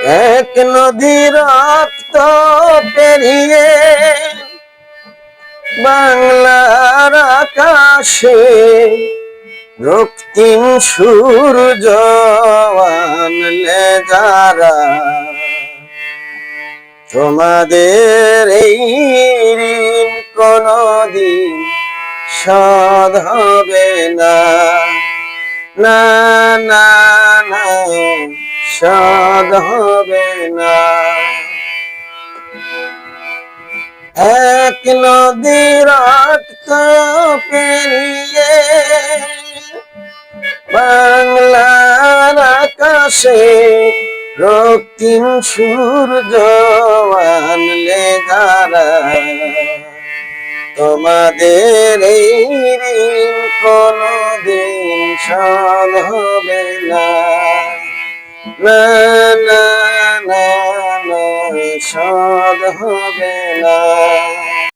এক নদী রক্ত পেরিয়ে বাংলার আকাশে রক্তিম সূর্য আনলে যারা, তোমাদের এই ঋণ কোনদিন শোধ হবে না, না না না, শোধ হবে না। এক নদী রক্ত পেরিয়ে বাংলার আকাশে রক্তিম সূর্য আনলে যারা, তোমাদের এই ঋণ কোনদিন শোধ হবে না, না না না না, শোধ হবে না।